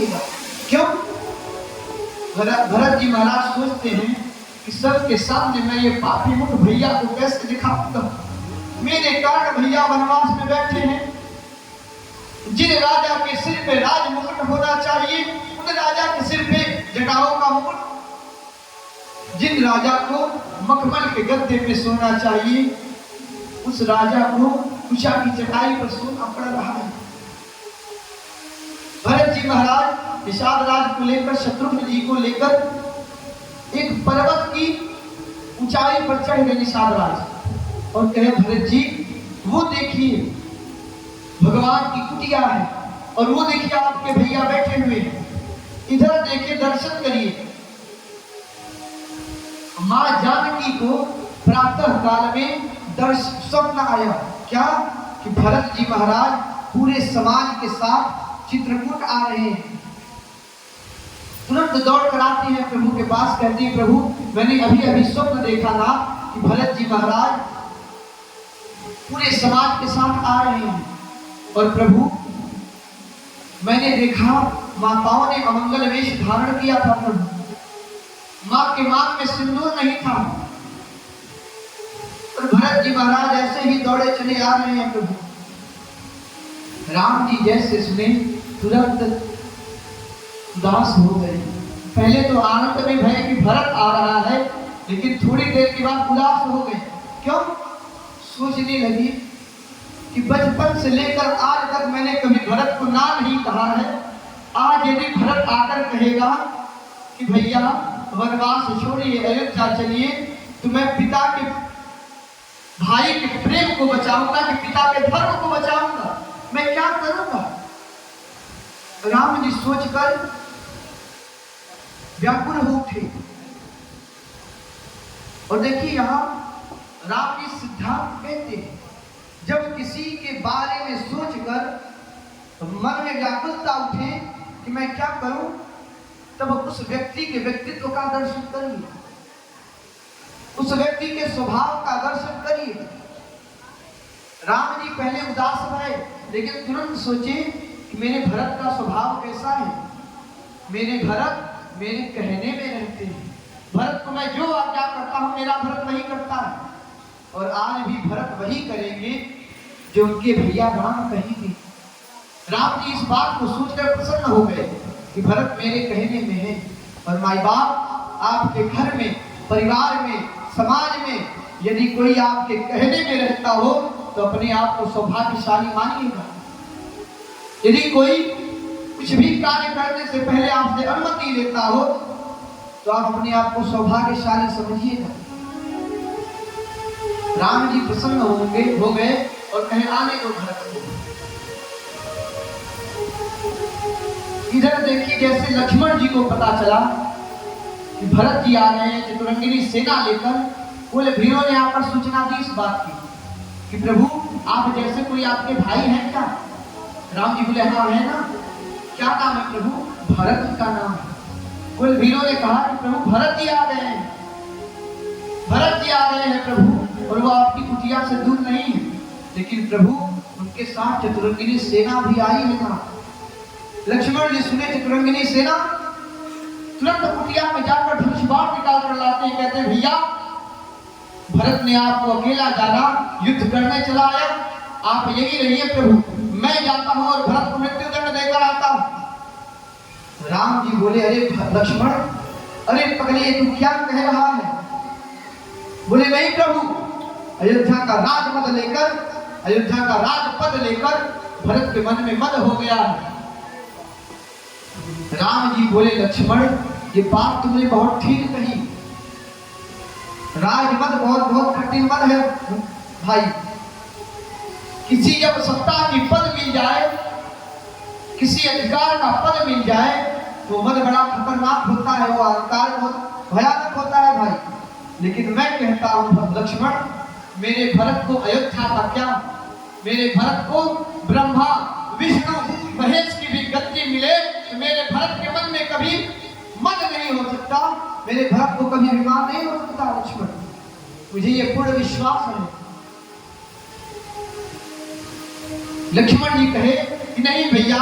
समझिएगा। क्यों? भरत जी महाराज सोचते हैं कि सबके सामने मैं ये पापी मुख भैया को कैसे दिखाऊंगा। मेरे कारण भैया वनवास में बैठे हैं। जिन राजा के सिर पे राज मुकुट होना चाहिए उन राजा के सिर पे जटाओं का मुकुट, जिन राजा को मखमल के गद्दे पे सोना चाहिए उस राजा को कुशा की चटाई पर सोना पड़ रहा है। भरत जी महाराज निषाद राज को लेकर, शत्रुघ्न जी को लेकर एक पर्वत की ऊंचाई पर चढ़ गए निषाद राज और कहे भरत जी वो देखिए भगवान की कुटिया है और वो देखिए आपके भैया बैठे हुए हैं, इधर देखिए दर्शन करिए। मां जानकी को प्रातः काल में स्वप्न आया क्या कि भरत जी महाराज पूरे समाज के साथ चित्रकूट आ रहे हैं। तुरंत दौड़ कर आती है प्रभु के पास, कहती है प्रभु मैंने अभी अभी स्वप्न देखा था कि भरत जी महाराज पूरे समाज के साथ आ रहे हैं और प्रभु मैंने देखा माताओं ने अमंगल वेश धारण किया था प्रभु, मां के मांग में सिंदूर नहीं था और भरत जी महाराज ऐसे ही दौड़े चले आ रहे हैं प्रभु। राम जी जैसे सुने तुरंत उदास हो गए। पहले तो आनंद में भय कि भरत आ रहा है, लेकिन थोड़ी देर के बाद उदास हो गए। क्यों? सोचने लगी कि बचपन से लेकर आज तक मैंने कभी भरत को ना नहीं कहा है। आज यदि भरत आकर कहेगा कि भैया वनवास छोड़िए अयोध्या चलिए तो मैं पिता के भाई के प्रेम को बचाऊंगा कि पिता के धर्म को बचाऊंगा, मैं क्या करूंगा? राम जी सोचकर व्याकुल हो उठे। और देखिए यहां राम जी सिद्धांत कहते हैं जब किसी के बारे में सोचकर मन में व्याकुलता उठे कि मैं क्या करूं, तब उस व्यक्ति के व्यक्तित्व का दर्शन करिए, उस व्यक्ति के स्वभाव का दर्शन करिए। राम जी पहले उदास भये लेकिन तुरंत सोचे कि मेरे भरत का स्वभाव कैसा है। मेरे भरत मेरे कहने में रहते हैं, भरत को मैं जो आज्ञा करता हूं मेरा भरत वही करता है और आज भी भरत वही करेंगे जो उनके भैया राम कहेंगे। राम जी इस बात को सोचकर प्रसन्न हो गए कि भरत मेरे कहने में है और माई बाप आपके घर में, परिवार में, समाज में यदि कोई आपके कहने में रहता हो तो अपने आप को सौभाग्यशाली मानिएगा। यदि कोई कुछ भी कार्य करने से पहले आपसे अनुमति लेता हो तो आप अपने आप को सौभाग्यशाली समझिएगा। राम जी प्रसन्न हो गए और कहे आने को भरत को। इधर देखिए जैसे लक्ष्मण जी को पता चला कि भरत जी आ रहे हैं चतुरंगिनी सेना लेकर, बोले भीरों ने आकर सूचना दी इस बात की कि प्रभु आप जैसे कोई आपके भाई हैं क्या? राम जी बोले हाँ है ना। क्या नाम है प्रभु? भरत जी का नाम है। बोले भीरों ने कहा कि प्रभु भरत जी आ गए हैं, भरत जी आ गए हैं प्रभु, और वो आपकी कुटिया से दूर नहीं है, लेकिन प्रभु उनके साथ चतुरंगिनी सेना भी आई है ना। लक्ष्मण जी सुने चतुरंगिनी सेना, तुरंत कुटिया में जाकर धनुष बाण निकाल कर लाते हैं, कहते हैं भैया भरत ने आपको अकेला जाना, युद्ध करने चला आया, आप यही रहिए प्रभु, मैं जाता हूं और भरत को मृत्यु दंड देकर आता हूं। राम जी बोले अरे लक्ष्मण, अरे पगले तू क्या कह रहा है? बोले नहीं प्रभु, अयोध्या का राजपद लेकर, अयोध्या का राजपद लेकर भरत के मन में मद हो गया है। राम जी बोले लक्ष्मण ये बात तुमने बहुत ठीक कही, राजपद बहुत कठिन पद है भाई। किसी जब सत्ता की पद मिल जाए, किसी अधिकार का पद मिल जाए तो मद बड़ा खतरनाक होता है, वो अहंकार बहुत भयानक होता है भाई। लेकिन मैं कहता हूं लक्ष्मण, मेरे भरत को अयोध्या का क्या, मेरे भरत को ब्रह्मा विष्णु महेश की भी गद्दी मिले तो मेरे भरत के मन में कभी मद नहीं हो सकता, मेरे भरत को कभी अभिमान नहीं हो सकता। लक्ष्मण मुझे ये पूर्ण विश्वास है। लक्ष्मण जी कहे कि नहीं भैया,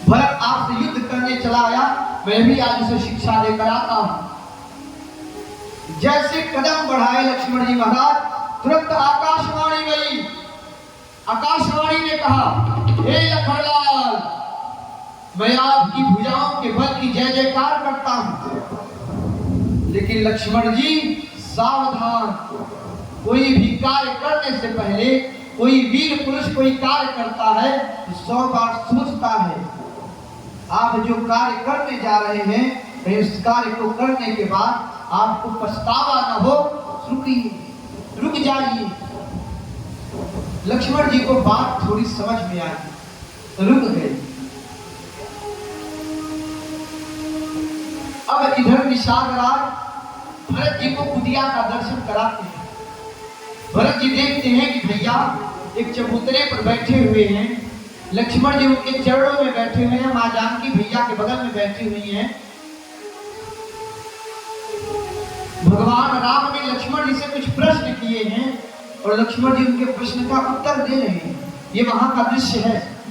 भरत आपसे युद्ध करने चला आया, मैं भी आज उसे शिक्षा देकर आता हूं। जैसे कदम बढ़ाए लक्ष्मण जी महाराज, तुरंत आकाशवाणी गई। आकाशवाणी ने कहा, हे लखनलाल, मैं आपकी भुजाओं के बल की जय जयकार करता हूं, लेकिन लक्ष्मण जी सावधान, कोई भी कार्य करने से पहले कोई वीर पुरुष कोई कार्य करता है तो 100 बार सोचता है। आप जो कार्य करने जा रहे हैं, कहीं उस कार्य को करने के बाद आपको पछतावा न हो, रुक जाइए। लक्ष्मण जी को बात थोड़ी समझ में आई, रुक गए। अब इधर निषाद राज भरत जी को कुटिया का दर्शन कराते हैं। भरत जी देखते हैं कि भैया एक चबूतरे पर बैठे हुए हैं, लक्ष्मण जी उनके चरणों में बैठे हुए हैं, मां जानकी भैया के बगल में बैठी हुई हैं। भगवान राम ने लक्ष्मण जी से कुछ प्रश्न किए हैं और लक्ष्मण जी उनके प्रश्न का उत्तर दे रहे हैं। ये वहां का दृश्य है।